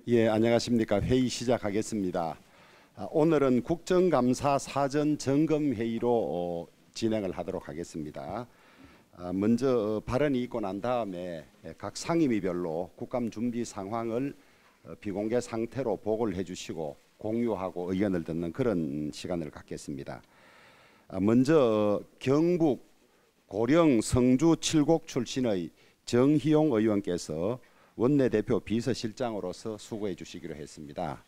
예, 안녕하십니까. 회의 시작하겠습니다. 오늘은 국정감사 사전 점검 회의로 진행을 하도록 하겠습니다. 먼저 발언이 있고 난 다음에 각 상임위별로 국감 준비 상황을 비공개 상태로 보고를 해주시고 공유하고 의견을 듣는 그런 시간을 갖겠습니다. 먼저 경북 고령 성주 칠곡 출신의 정희용 의원께서 원내대표 비서실장으로서 수고해 주시기로 했습니다.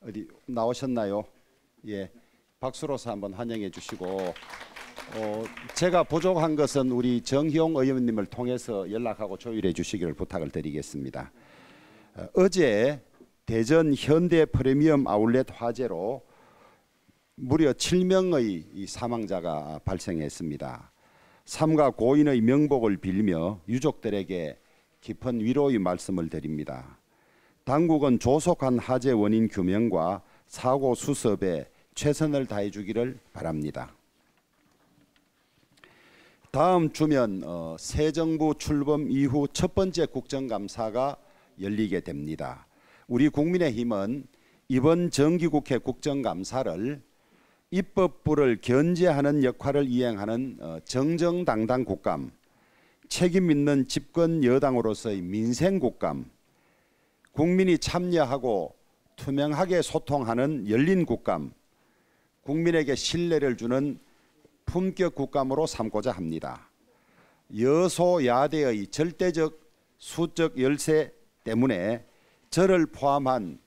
어디 나오셨나요? 예, 박수로서 한번 환영해 주시고 제가 부족한 것은 우리 정희용 의원님을 통해서 연락하고 조율해 주시기를 부탁을 드리겠습니다. 어제 대전 현대 프리미엄 아울렛 화재로 무려 7명의 이 사망자가 발생했습니다. 삼가 고인의 명복을 빌며 유족들에게 깊은 위로의 말씀을 드립니다. 당국은 조속한 화재 원인 규명과 사고 수습에 최선을 다해 주기를 바랍니다. 다음 주면 새 정부 출범 이후 첫 번째 국정감사가 열리게 됩니다. 우리 국민의힘은 이번 정기국회 국정감사를 입법부를 견제하는 역할을 이행하는 정정당당 국감, 책임 있는 집권 여당으로서의 민생 국감, 국민이 참여하고 투명하게 소통하는 열린 국감, 국민에게 신뢰를 주는 품격 국감으로 삼고자 합니다. 여소야대의 절대적 수적 열세 때문에 저를 포함한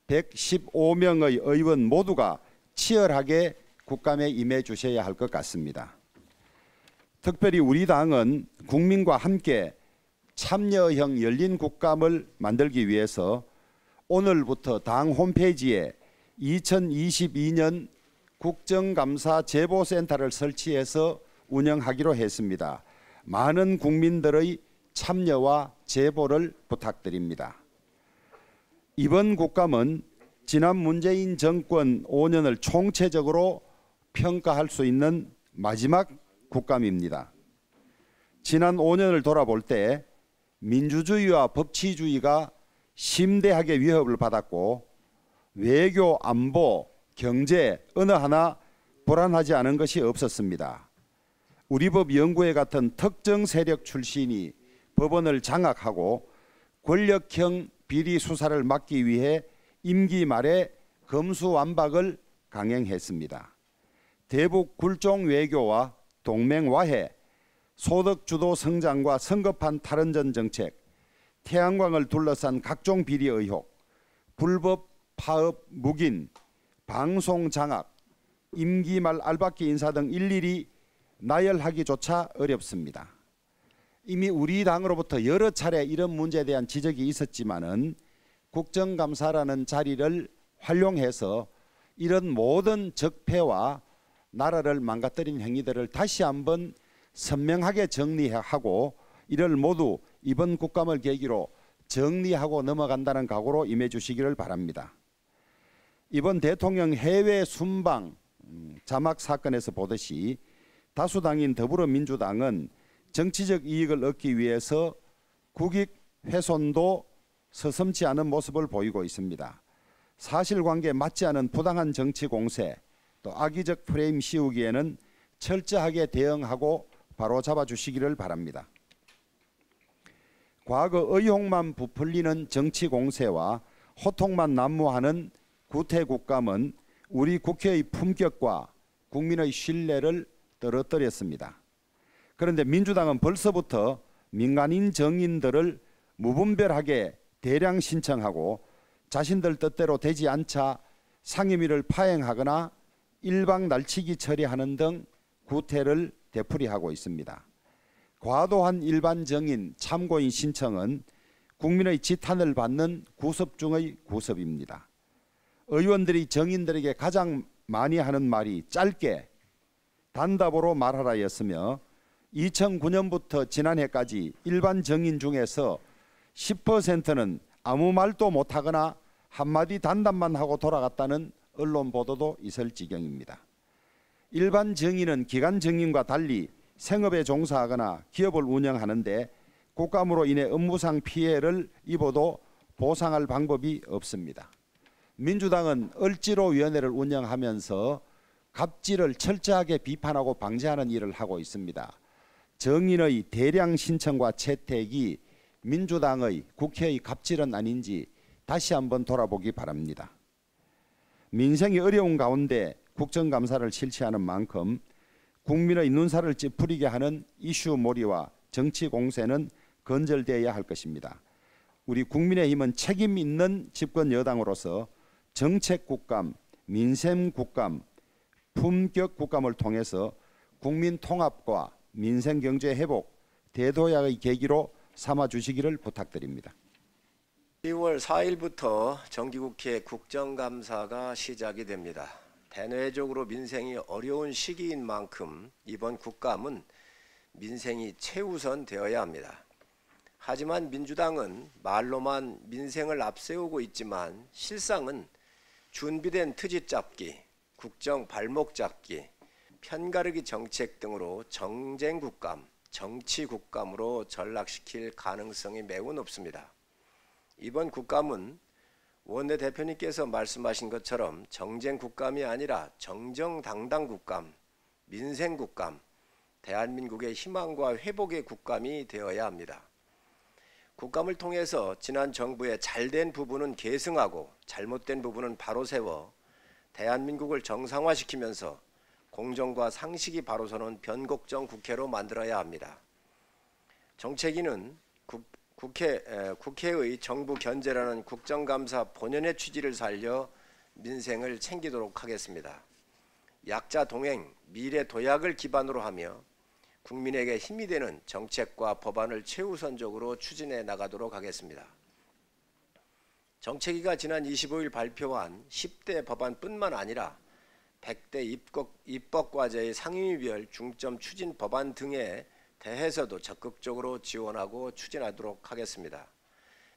115명의 의원 모두가 치열하게 국감에 임해 주셔야 할 것 같습니다. 특별히 우리 당은 국민과 함께 참여형 열린 국감을 만들기 위해서 오늘부터 당 홈페이지에 2022년 국정감사 제보센터를 설치해서 운영하기로 했습니다. 많은 국민들의 참여와 제보를 부탁드립니다. 이번 국감은 지난 문재인 정권 5년을 총체적으로 평가할 수 있는 마지막 국감입니다. 지난 5년을 돌아볼 때 민주주의와 법치주의가 심대하게 위협을 받았고 외교, 안보, 경제 어느 하나 불안하지 않은 것이 없었습니다. 우리 법 연구회 같은 특정 세력 출신이 법원을 장악하고 권력형 비리 수사를 막기 위해 임기 말에 검수완박을 강행했습니다. 대북 굴종 외교와 동맹화해, 소득주도 성장과 성급한 탈원전 정책, 태양광을 둘러싼 각종 비리 의혹, 불법 파업 묵인, 방송 장악, 임기 말 알박기 인사 등 일일이 나열하기조차 어렵습니다. 이미 우리 당으로부터 여러 차례 이런 문제에 대한 지적이 있었지만은 국정감사라는 자리를 활용해서 이런 모든 적폐와 나라를 망가뜨린 행위들을 다시 한번 선명하게 정리하고 이를 모두 이번 국감을 계기로 정리하고 넘어간다는 각오로 임해 주시기를 바랍니다. 이번 대통령 해외 순방 자막 사건에서 보듯이 다수당인 더불어민주당은 정치적 이익을 얻기 위해서 국익 훼손도 서슴지 않은 모습을 보이고 있습니다. 사실관계에 맞지 않은 부당한 정치 공세, 또 악의적 프레임 씌우기에는 철저하게 대응하고 바로잡아 주시기를 바랍니다. 과거 의혹만 부풀리는 정치 공세와 호통만 난무하는 구태국감은 우리 국회의 품격과 국민의 신뢰를 떨어뜨렸습니다. 그런데 민주당은 벌써부터 민간인 정인들을 무분별하게 대량 신청하고 자신들 뜻대로 되지 않자 상임위를 파행하거나 일방 날치기 처리하는 등 구태를 되풀이하고 있습니다. 과도한 일반 정인 참고인 신청은 국민의 지탄을 받는 구섭 중의 구섭입니다. 의원들이 정인들에게 가장 많이 하는 말이 짧게 단답으로 말하라였으며 2009년부터 지난해까지 일반 정인 중에서 10%는 아무 말도 못하거나 한마디 단답만 하고 돌아갔다는 언론 보도도 있을 지경입니다. 일반 정인은 기관 정인과 달리 생업에 종사하거나 기업을 운영하는데 국감으로 인해 업무상 피해를 입어도 보상할 방법이 없습니다. 민주당은 을지로위원회를 운영하면서 갑질을 철저하게 비판하고 방지하는 일을 하고 있습니다. 정인의 대량 신청과 채택이 민주당의 국회의 갑질은 아닌지 다시 한번 돌아보기 바랍니다. 민생이 어려운 가운데 국정감사를 실시하는 만큼 국민의 눈살을 찌푸리게 하는 이슈 몰이와 정치 공세는 건절되어야 할 것입니다. 우리 국민의힘은 책임 있는 집권 여당으로서 정책 국감, 민생 국감, 품격 국감을 통해서 국민 통합과 민생 경제 회복, 대도약의 계기로 삼아 주시기를 부탁드립니다. 10월 4일부터 정기국회 국정감사가 시작이 됩니다. 대내적으로 민생이 어려운 시기인 만큼 이번 국감은 민생이 최우선 되어야 합니다. 하지만 민주당은 말로만 민생을 앞세우고 있지만 실상은 준비된 트집 잡기, 국정 발목 잡기, 편가르기 정책 등으로 정쟁 국감, 정치 국감으로 전락시킬 가능성이 매우 높습니다. 이번 국감은 원내대표님께서 말씀하신 것처럼 정쟁 국감이 아니라 정정당당 국감, 민생 국감, 대한민국의 희망과 회복의 국감이 되어야 합니다. 국감을 통해서 지난 정부의 잘된 부분은 계승하고 잘못된 부분은 바로 세워 대한민국을 정상화시키면서 공정과 상식이 바로서는 변곡정 국회로 만들어야 합니다. 정책위는 국회의 정부 견제라는 국정감사 본연의 취지를 살려 민생을 챙기도록 하겠습니다. 약자 동행, 미래 도약을 기반으로 하며 국민에게 힘이 되는 정책과 법안을 최우선적으로 추진해 나가도록 하겠습니다. 정책위가 지난 25일 발표한 10대 법안뿐만 아니라 100대 입법과제의 상임위별 중점 추진 법안 등에 대해서도 적극적으로 지원하고 추진하도록 하겠습니다.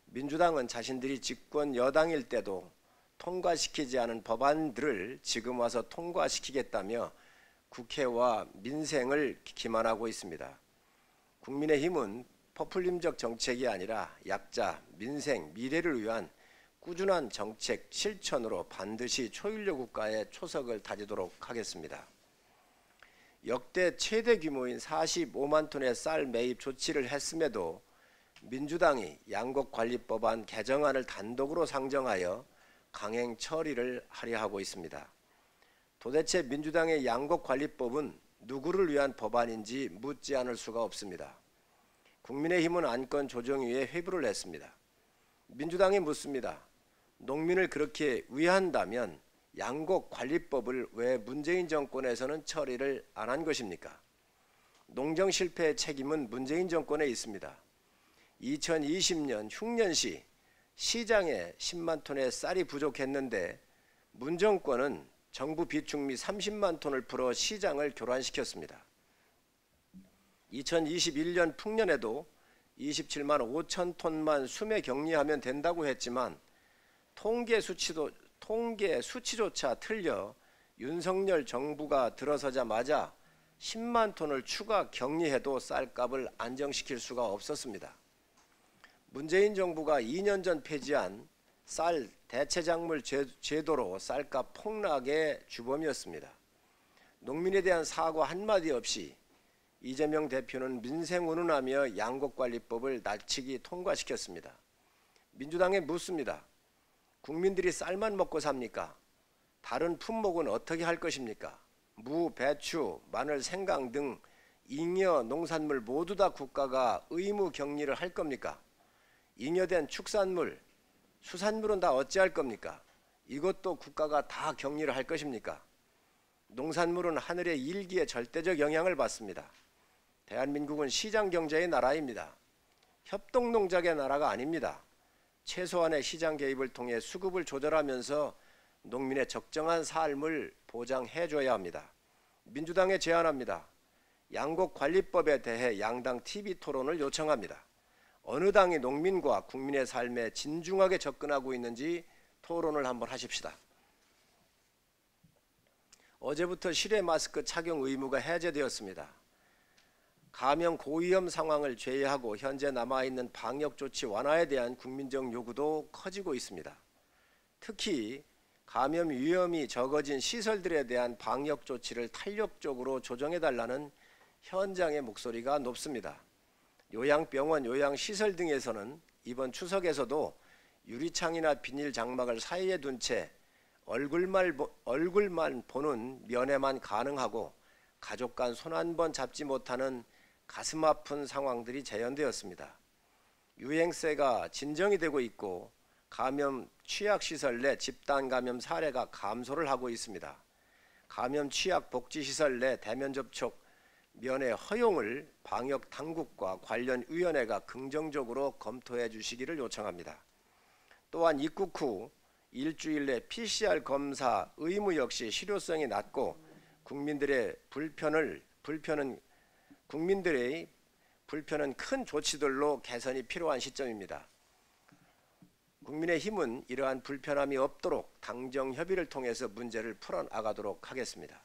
민주당은 자신들이 집권 여당일 때도 통과시키지 않은 법안들을 지금 와서 통과시키겠다며 국회와 민생을 기만하고 있습니다. 국민의힘은 포퓰림적 정책이 아니라 약자, 민생, 미래를 위한 꾸준한 정책 실천으로 반드시 초일류 국가의 초석을 다지도록 하겠습니다. 역대 최대 규모인 45만 톤의 쌀 매입 조치를 했음에도 민주당이 양곡관리법안 개정안을 단독으로 상정하여 강행 처리를 하려 하고 있습니다. 도대체 민주당의 양곡관리법은 누구를 위한 법안인지 묻지 않을 수가 없습니다. 국민의힘은 안건조정위에 회부를 했습니다. 민주당이 묻습니다. 농민을 그렇게 위한다면 양곡관리법을 왜 문재인 정권에서는 처리를 안 한 것입니까? 농정 실패의 책임은 문재인 정권에 있습니다. 2020년 흉년시 시장에 10만 톤의 쌀이 부족했는데 문 정권은 정부 비축미 30만 톤을 풀어 시장을 교란시켰습니다. 2021년 풍년에도 27만 5천 톤만 수매 격리하면 된다고 했지만 통계 수치조차 틀려 윤석열 정부가 들어서자마자 10만 톤을 추가 격리해도 쌀값을 안정시킬 수가 없었습니다. 문재인 정부가 2년 전 폐지한 쌀 대체작물 제도로 쌀값 폭락의 주범이었습니다. 농민에 대한 사과 한마디 없이 이재명 대표는 민생 운운하며 양곡관리법을 날치기 통과시켰습니다. 민주당에 묻습니다. 국민들이 쌀만 먹고 삽니까? 다른 품목은 어떻게 할 것입니까? 무, 배추, 마늘, 생강 등 잉여 농산물 모두 다 국가가 의무 격리를 할 겁니까? 잉여된 축산물, 수산물은 다 어찌할 겁니까? 이것도 국가가 다 격리를 할 것입니까? 농산물은 하늘의 일기에 절대적 영향을 받습니다. 대한민국은 시장경제의 나라입니다. 협동농작의 나라가 아닙니다. 최소한의 시장 개입을 통해 수급을 조절하면서 농민의 적정한 삶을 보장해줘야 합니다. 민주당에 제안합니다. 양곡관리법에 대해 양당 TV 토론을 요청합니다. 어느 당이 농민과 국민의 삶에 진중하게 접근하고 있는지 토론을 한번 하십시다. 어제부터 실외 마스크 착용 의무가 해제되었습니다. 감염 고위험 상황을 제외하고 현재 남아있는 방역 조치 완화에 대한 국민적 요구도 커지고 있습니다. 특히 감염 위험이 적어진 시설들에 대한 방역 조치를 탄력적으로 조정해달라는 현장의 목소리가 높습니다. 요양병원, 요양시설 등에서는 이번 추석에서도 유리창이나 비닐 장막을 사이에 둔 채 얼굴만 보는 면회만 가능하고 가족 간 손 한 번 잡지 못하는 가슴 아픈 상황들이 재현되었습니다. 유행세가 진정이 되고 있고 감염 취약시설 내 집단 감염 사례가 감소를 하고 있습니다. 감염 취약 복지시설 내 대면 접촉 면회 허용을 방역 당국과 관련 위원회가 긍정적으로 검토해 주시기를 요청합니다. 또한 입국 후 일주일 내 PCR 검사 의무 역시 실효성이 낮고 국민들의 불편은 큰 조치들로 개선이 필요한 시점입니다. 국민의힘은 이러한 불편함이 없도록 당정 협의를 통해서 문제를 풀어나가도록 하겠습니다.